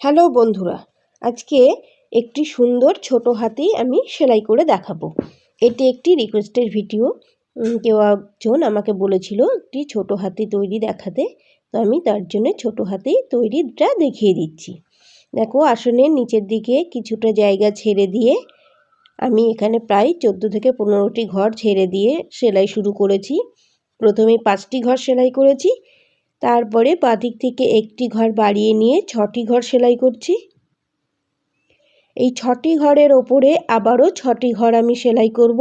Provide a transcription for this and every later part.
Hello বন্ধুরা, আজকে একটি সুন্দর ছোট হাতি আমি সেলাই করে দেখাবো। এটি একটি রিকোয়েস্টের ভিডিও। কেউ একজন আমাকে বলেছিল একটি ছোট হাতি তৈরি দেখাতে, তো আমি তার জন্য ছোট হাতি তৈরিটা দেখিয়ে দিচ্ছি। দেখো, আসনের নিচের দিকে কিছুটা জায়গা ছেড়ে দিয়ে আমি এখানে প্রায় 14 থেকে 15টি ঘর ছেড়ে দিয়ে সেলাই শুরু করেছি। প্রথমে 5টি ঘর সেলাই করেছি, তারপরে বাঁদিক থেকে একটি ঘর বাড়িয়ে নিয়ে 6টি ঘর সেলাই করছি। এই 6টি ঘরের ওপরে আবারও 6টি ঘর আমি সেলাই করব।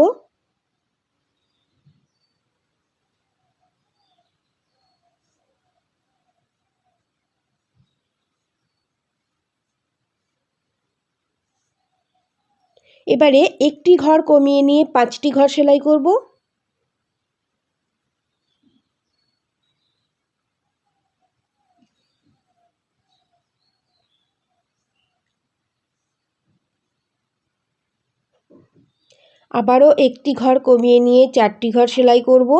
এবারে একটি ঘর কমিয়ে নিয়ে 5টি ঘর সেলাই করব। আবারও একটি ঘর কমিয়ে নিয়ে 4টি ঘর সেলাই করব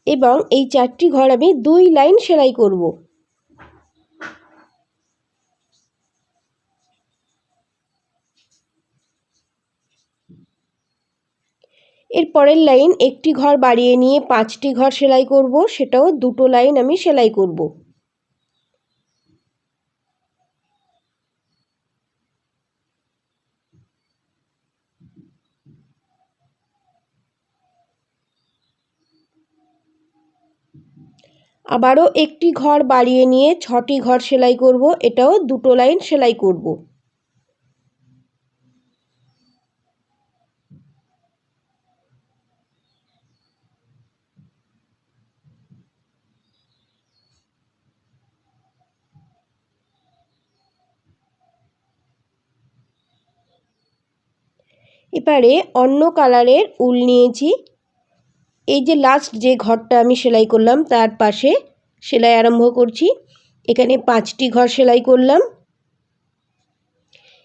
এবং এই 4টি ঘর আমি 2 লাইন সেলাই করব। এর পরের লাইন একটি ঘর বাড়িয়ে নিয়ে 5টি ঘর সেলাই করব, সেটাও 2টো লাইন আমি সেলাই করব। আবারও একটি ঘর বাড়িয়ে নিয়ে 6টি ঘর সেলাই করব, এটাও 2টো লাইন সেলাই করব। এবারে অন্য কালারের উল নিয়েছি। এই যে লাস্ট যে ঘরটা আমি সেলাই করলাম তার পাশে সেলাই আরম্ভ করছি। এখানে 5টি ঘর সেলাই করলাম।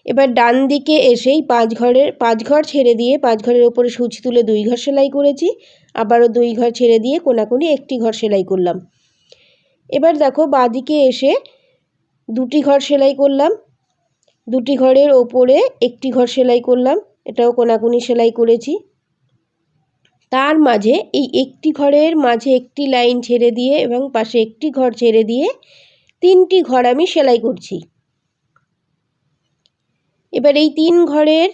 এবার ডান দিকে এসেই 5 ঘর ছেড়ে দিয়ে 5 ঘরের ওপরে সূচ তুলে 2 ঘর সেলাই করেছি। আবারও 2 ঘর ছেড়ে দিয়ে কোনাকুনি একটি ঘর সেলাই করলাম। এবার দেখো, বাঁদিকে এসে 2টি ঘর সেলাই করলাম। 2টি ঘরের ওপরে একটি ঘর সেলাই করলাম, এটাও কোনাকুনি সেলাই করেছি। তার মাঝে এই একটি ঘরের মাঝে একটি লাইন ছেড়ে দিয়ে এবং পাশে একটি ঘর ছেড়ে দিয়ে 3টি ঘর আমি সেলাই করছি। এবার এই 3 ঘরের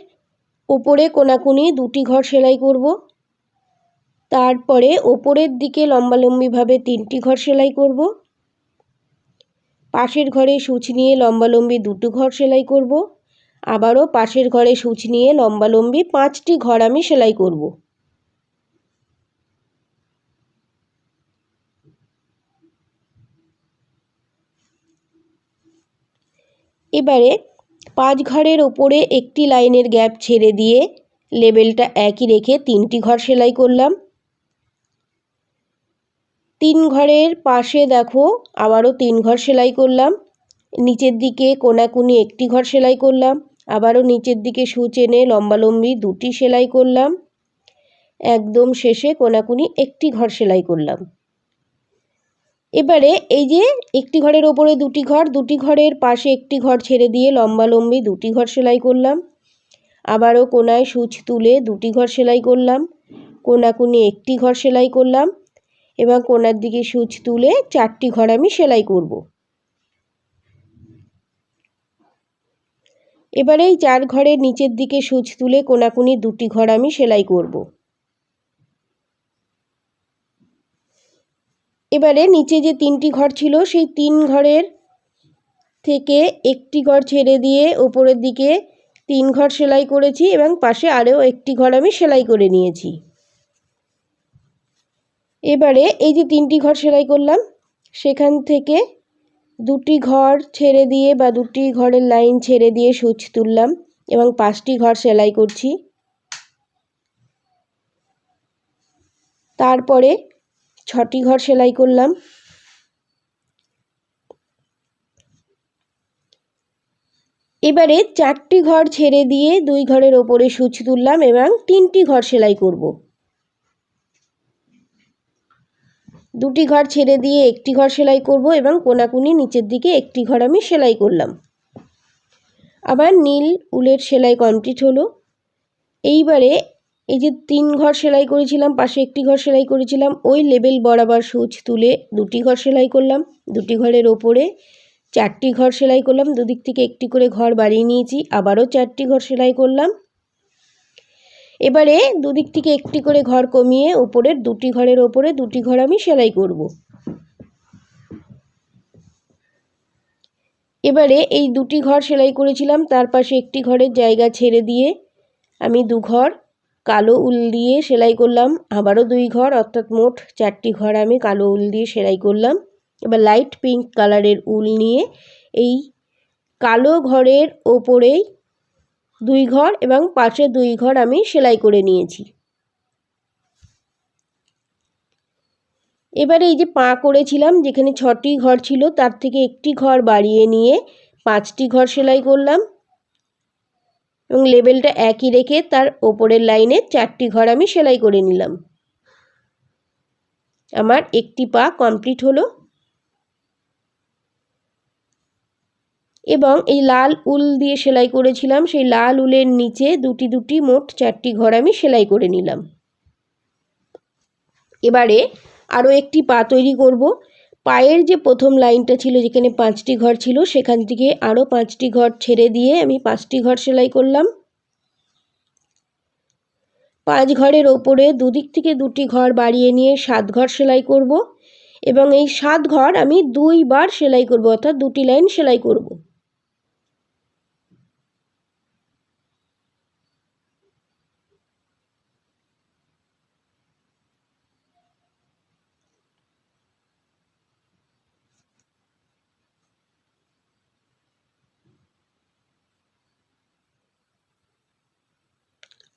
ওপরে কোনাকুনি 2টি ঘর সেলাই করব। তারপরে ওপরের দিকে লম্বালম্বিভাবে 3টি ঘর সেলাই করব। পাশের ঘরে সূচ নিয়ে লম্বালম্বি 2টো ঘর সেলাই করব। আবারও পাশের ঘরে সূচ নিয়ে লম্বালম্বি 5টি ঘর আমি সেলাই করব। এবারে 5 ঘরের ওপরে একটি লাইনের গ্যাপ ছেড়ে দিয়ে লেবেলটা একই রেখে 3টি ঘর সেলাই করলাম। 3 ঘরের পাশে দেখো আবারও 3 ঘর সেলাই করলাম। নিচের দিকে কোনাকুনি একটি ঘর সেলাই করলাম। আবারও নিচের দিকে সূচ এনে লম্বালম্বি 2টি সেলাই করলাম। একদম শেষে কোনাকুনি একটি ঘর সেলাই করলাম। এবারে এই যে একটি ঘরের ওপরে 2টি ঘর, 2টি ঘরের পাশে একটি ঘর ছেড়ে দিয়ে লম্বালম্বি 2টি ঘর সেলাই করলাম। আবারও কোনায় সূচ তুলে 2টি ঘর সেলাই করলাম। কোনাকুনি একটি ঘর সেলাই করলাম এবং কোনার দিকে সূচ তুলে 4টি ঘর আমি সেলাই করব। এবারে এই 4 ঘরের নিচের দিকে সূচ তুলে কোনাকুনি 2টি ঘর আমি সেলাই করব। এবারে নিচে যে 3টি ঘর ছিল সেই 3 ঘরের থেকে একটি ঘর ছেড়ে দিয়ে ওপরের দিকে 3 ঘর সেলাই করেছি এবং পাশে আরও একটি ঘর আমি সেলাই করে নিয়েছি। এবারে এই যে 3টি ঘর সেলাই করলাম সেখান থেকে 2টি ঘর ছেড়ে দিয়ে বা 2টি ঘরের লাইন ছেড়ে দিয়ে সূচ তুললাম এবং 5টি ঘর সেলাই করছি। তারপরে 6টি ঘর সেলাই করলাম। এবারে 4টি ঘর ছেড়ে দিয়ে 2 ঘরের ওপরে সূচ তুললাম এবং 3টি ঘর সেলাই করব। দুটি ঘর ছেড়ে দিয়ে একটি ঘর সেলাই করব এবং কোনাকুনি নিচের দিকে একটি ঘর আমি সেলাই করলাম। আবার নীল উলের সেলাই কমপ্লিট হলো। এইবারে এই যে 3 ঘর সেলাই করেছিলাম, পাশে একটি ঘর সেলাই করেছিলাম, ওই লেবেল বরাবর সূচ তুলে দুটি ঘর সেলাই করলাম। দুটি ঘরের ওপরে 4টি ঘর সেলাই করলাম, দুদিক থেকে একটি করে ঘর বাড়িয়ে নিয়েছি, আবারও 4টি ঘর সেলাই করলাম। এবারে দুদিক থেকে একটি করে ঘর কমিয়ে উপরের দুটি ঘরের ওপরে দুটি ঘর আমি সেলাই করব। এবারে এই দুটি ঘর সেলাই করেছিলাম, তার পাশে একটি ঘরের জায়গা ছেড়ে দিয়ে আমি 2 ঘর কালো উল দিয়ে সেলাই করলাম, আবারও 2 ঘর, অর্থাৎ মোট 4টি ঘর আমি কালো উল দিয়ে সেলাই করলাম। এবার লাইট পিঙ্ক কালারের উল নিয়ে এই কালো ঘরের ওপরেই 2 ঘর এবং পাশে 2 ঘর আমি সেলাই করে নিয়েছি। এবারে এই যে পা করেছিলাম, যেখানে 6টি ঘর ছিল তার থেকে একটি ঘর বাড়িয়ে নিয়ে 5টি ঘর সেলাই করলাম এবং লেবেলটা একই রেখে তার ওপরের লাইনে 4টি ঘর আমি সেলাই করে নিলাম। আমার একটি পা কমপ্লিট হলো। এবং এই লাল উল দিয়ে সেলাই করেছিলাম, সেই লাল উলের নিচে দুটি মোট 4টি ঘর আমি সেলাই করে নিলাম। এবারে আরও একটি পা তৈরি করব। পায়ের যে প্রথম লাইনটা ছিল, যেখানে 5টি ঘর ছিল, সেখান থেকে আরও 5টি ঘর ছেড়ে দিয়ে আমি 5টি ঘর সেলাই করলাম। 5 ঘরের ওপরে দুদিক থেকে 2টি ঘর বাড়িয়ে নিয়ে 7 ঘর সেলাই করব এবং এই 7 ঘর আমি 2 বার সেলাই করব, অর্থাৎ 2টি লাইন সেলাই করব।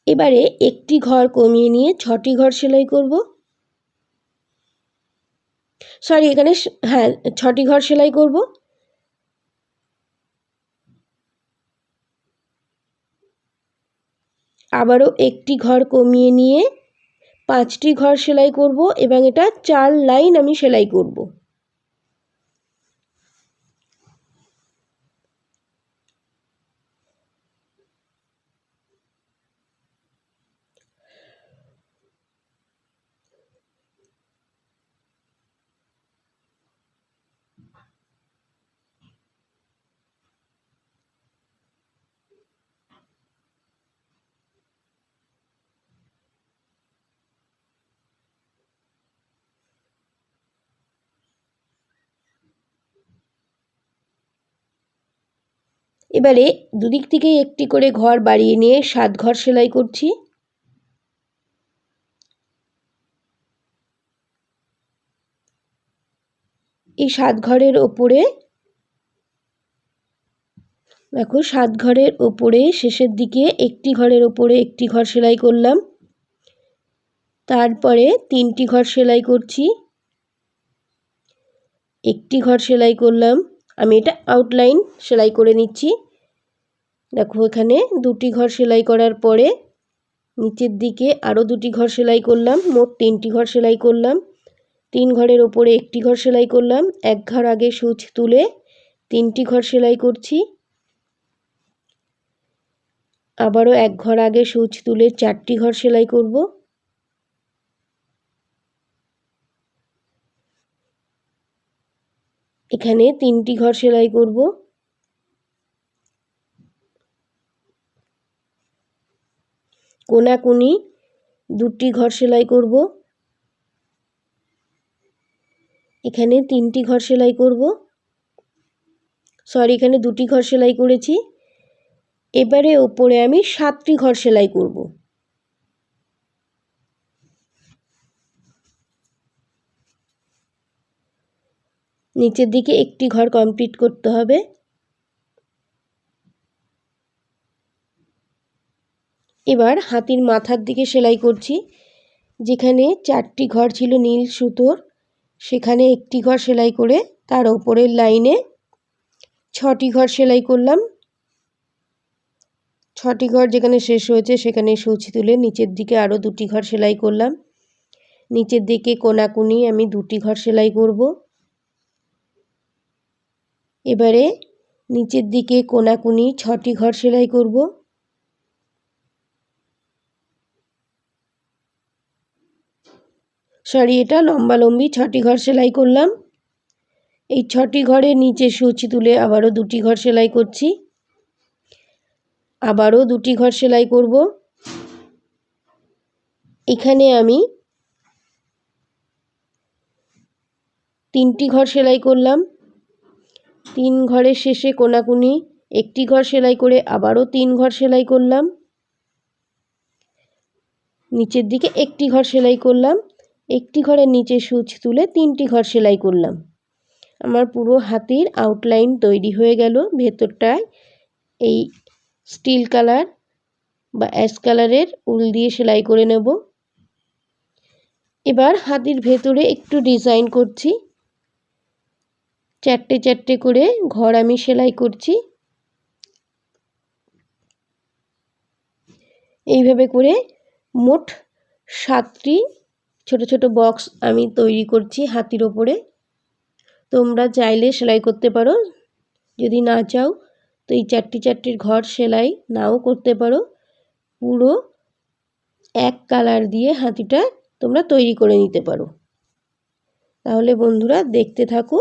এবারে একটি ঘর কমিয়ে নিয়ে 6টি ঘর সেলাই করব। সরি, এখানে 6টি ঘর সেলাই করব। আবারও একটি ঘর কমিয়ে নিয়ে 5টি ঘর সেলাই করব এবং এটা 4 লাইন আমি সেলাই করব। এবারে দুদিক থেকে একটি করে ঘর বাড়িয়ে নিয়ে 7 ঘর সেলাই করছি। এই 7 ঘরের ওপরে দেখো, 7 ঘরের ওপরে শেষের দিকে একটি ঘরের ওপরে একটি ঘর সেলাই করলাম, তারপরে 3টি ঘর সেলাই করছি, একটি ঘর সেলাই করলাম। আমি এটা আউটলাইন সেলাই করে নিচ্ছি। দেখো, এখানে 2টি ঘর সেলাই করার পরে নিচের দিকে আরও 2টি ঘর সেলাই করলাম, মোট 3টি ঘর সেলাই করলাম। 3 ঘরের ওপরে একটি ঘর সেলাই করলাম, 1 ঘর আগে সূচ তুলে 3টি ঘর সেলাই করছি, আবারও 1 ঘর আগে সূচ তুলে 4টি ঘর সেলাই করব। এখানে 3টি ঘর সেলাই করব। কোনাকুনি 2টি ঘর সেলাই করব। এখানে 3টি ঘর সেলাই করব। সরি, এখানে 2টি ঘর সেলাই করেছি। এবারে ওপরে আমি 7টি ঘর সেলাই করব। নিচের দিকে একটি ঘর কমপ্লিট করতে হবে। এবার হাতির মাথার দিকে সেলাই করছি। যেখানে 4টি ঘর ছিল নীল সুতোর, সেখানে একটি ঘর সেলাই করে তার ওপরের লাইনে 6টি ঘর সেলাই করলাম। 6টি ঘর যেখানে শেষ হয়েছে সেখানে সূচ তুলে নিচের দিকে আরও 2টি ঘর সেলাই করলাম। নিচের দিকে কোনাকুনি আমি 2টি ঘর সেলাই করব। এবারে নিচের দিকে কোনাকুনি 6টি ঘর সেলাই করব। এটা লম্বালম্বি 6টি ঘর সেলাই করলাম। এই 6টি ঘরের নিচে সূচ তুলে আবারও 2টি ঘর সেলাই করছি। আবারও 2টি ঘর সেলাই করব। এখানে আমি 3টি ঘর সেলাই করলাম। 3 ঘরের শেষে কোনাকুনি 1টি ঘর সেলাই করে আবারও 3 ঘর সেলাই করলাম। নিচের দিকে 1টি ঘর সেলাই করলাম। 1টি ঘরের নিচে সূচ তুলে 3টি ঘর সেলাই করলাম। আমার পুরো হাতির আউটলাইন তৈরি হয়ে গেল। ভেতরটায় এই স্টিল কালার বা অ্যাশ কালারের উল দিয়ে সেলাই করে নেব। এবার হাতির ভেতরে একটু ডিজাইন করছি। 4টে 4টে করে ঘর আমি সেলাই করছি। এইভাবে করে মোট 7টি ছোট ছোট বক্স আমি তৈরি করছি হাতির ওপরে। তোমরা চাইলে সেলাই করতে পারো, যদি না চাও তো এই 4টি 4টির ঘর সেলাই নাও করতে পারো। পুরো এক কালার দিয়ে হাতিটা তোমরা তৈরি করে নিতে পারো। তাহলে বন্ধুরা দেখতে থাকো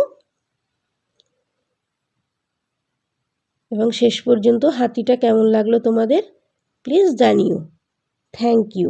এবং শেষ পর্যন্ত হাতিটা কেমন লাগলো তোমাদের প্লিজ জানিও। Thank you.